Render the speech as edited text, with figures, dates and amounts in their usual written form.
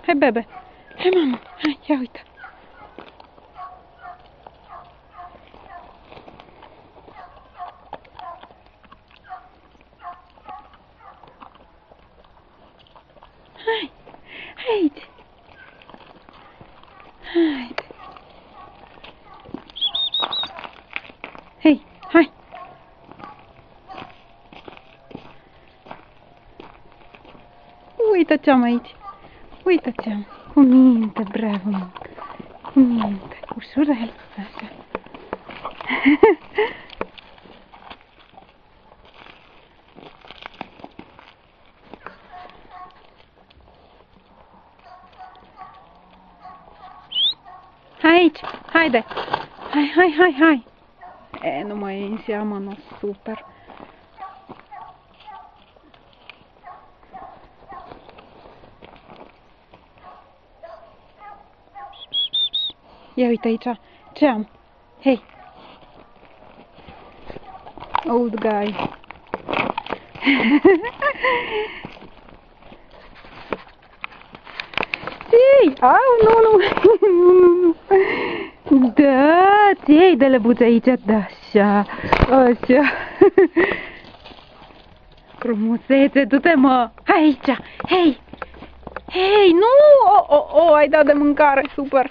Hai, bebe. Hai, mamă. Hai, ia uite. Hai. Hai aici. Haide. Hei, hai. Uite-ți-am aici. Uite-ți-am. Cu minte, bravo, mă. Cu minte. Ușurel. Așa. Hai aici. Haide. Hai, hai, hai, hai. Nu mai e în seamă, nu, super. Ia uite aici, ce am? Hei! Old guy. Ei! Au, nu! Da, ți iei de lăbuț aici, da, așa, așa. Frumusețe, du-te, mă! Hai aici! Hei! Hei, nu! Ai dat de mâncare, super!